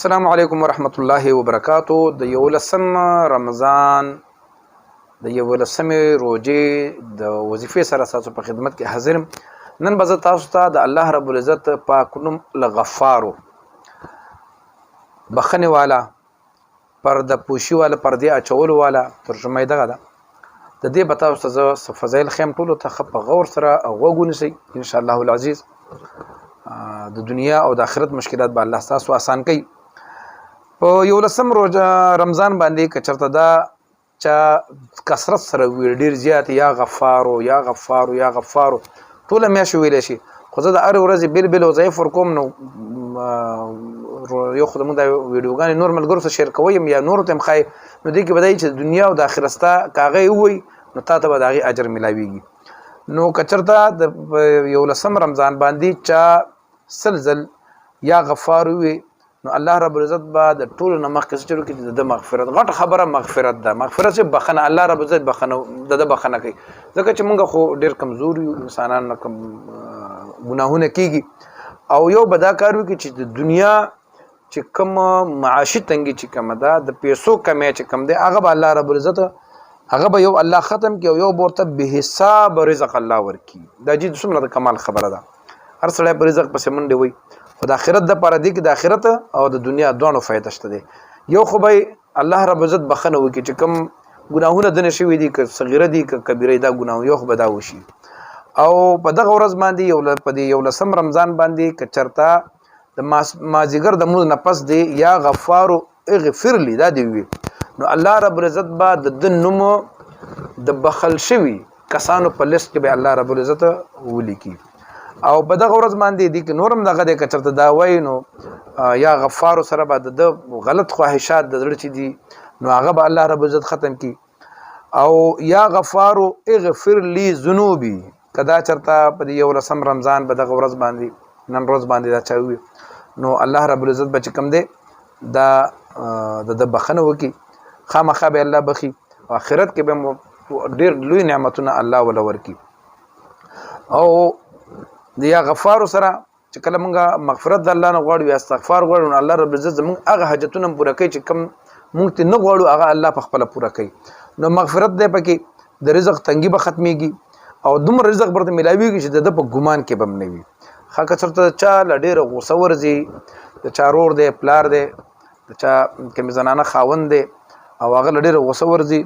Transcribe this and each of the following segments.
السلام علیکم ورحمت الله وبرکاتو. د 11 رمضان د 11 روزې د وظیفې سره تاسو په خدمت کې حاضر یم. نن به زه تاسو ته د الله رب العزت پاک نوم لغفارو، بخښنې والا، پرده پوشي والا، پردې اچولو والا، ترجمه یې دغه ده. د دې به تاسو ته زه فضایل ښیم. ټولو ته ښه په غور سره غوږ ونیسئ انشاءالله العزیز. د دنیا او د آخرت مشکلات به الله ستاسو آسان کوي. په 11 روزه رمضان باندې که چېرته دا چا کثرت سره وي ډېر زیات یا غفارو یا غفارو یا غفارو ټوله میاشت ویلی شي، خو زه د هرې ورځې بېل بېل وظایف ورکوم. نو یو خو زموږ دا ویډیوګانې نور ملګرو سره شیر کوم یا نورو ته هم ښایي، نو دې کې به دا وي چې د دنیا او د آخرت ستا که هغه یې ووایي نو تا ته به د هغې اجر میلاویږي. نو که چېرته د 11 رمضان باندې چا سل ځل یا غفار ووي نو الله رب العزت به د ټولو نه مخکې څه چلو کړي، د مغفرت غټه خبره مغفرت ده. مغفرت چې بخښنه، الله رب العزت بخښنه د ده بخښنه کوي، ځکه چې موږ خو ډېر کمزور یو انسانان، کم ګناهونه کېږي. او یو به دا کار وکړي چې د دنیا چې کوم معاشي تنګي چې کومه ده، د پیسو کمی چې کم دی، هغه به الله رب العزت هغه به یو الله ختم کړي او یو به ورته بې حساب رزق الله ورکړي. دا جد څومره د کمال خبره ده. هر سړی په رزق پسې منډې وي، خو د آخرت دپاره دی کې د آخرت او د دنیا دواړو فایده شته دی. یو خو به الله رب العزت بخښنه وکړي چې کوم ګناهونه دنه شوي دي، که صغیره دي که کبیره دا ګناه، یو خو به دا وشي. او په دغه ورځ باندې په دې 11 رمضان باندې که چېرته د مازدیګر د لمونځ نه پس دی یا غفارو اغفر لي دا دې وي، نو الله رب العزت به د ده نوم د بخښل شوي کسانو په لیست کې به الله رب العزت ولیکي. او په دغه ورځ باندې دی که نورم دغه دی که چېرته دا وایي نو یا غفارو سره به د ده غلط خواهشات د زړه چې دي نو هغه به الله رب العزت ختم کړي. او یا غفارو اغفر لي ذنوبي که دا چېرته په دې 11 رمضان په دغه ورځ باندې نن ورځ باندې دا چا ووي نو الله رب العزت به چې کوم دی دا د ده بخښنه وکړي، خامخا به الله بخي، آخرت کې به ډېر لوی نعمتونه الله وله ورکړي. او د یا غفارو سره چې کله مونږ مغفرت د الله نه غواړو یا استغفار غواړو نو الله رب العزت زموږ هغه حاجتونه پوره کوي چې کوم مونږ ته نه غواړو، هغه الله په خپله پوره کوي. نو مغفرت دی پکې، د رزق تنګي به ختمیږي او دومره رزق به ورته میلاویږي چې د ده په ګمان کې به هم نه وي. ښه که چېرته چا له ډېره غوسه ورځي، د چا رور دی، پلار دی، د چا کومې زنانه خاوند دی او هغه له ډېره غوسه ورځي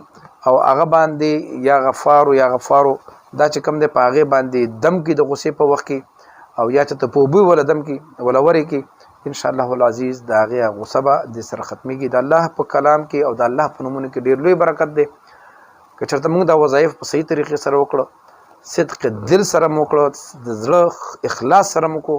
او هغه باندې یا غفارو یا غفارو دا چې کوم دی په هغې باندې دم کې د غوسې په وخت کې او یا چې په اوبه وله دم کې وله ورې کې انشاءالله العزیز د هغې غوسه به دې سره ختمیږي. د الله په کلام کې او د الله په نومونو کې ډېر لوی برکت دی. که چېرته موږ دا وظایف په صحیح طریقې سره وکړو، صدق دل سره مو وکړو، د زړه اخلاص سره مو وکړو،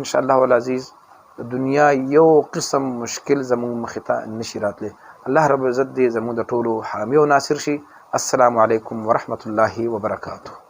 انشاءالله العزیز د دنیا یو قسم مشکل زموږ مخې ته نشي راتلی. الله رب العزت دې زموږ د ټولو حامی او ناصر شي. السلام علیکم ورحمت الله وبرکاته.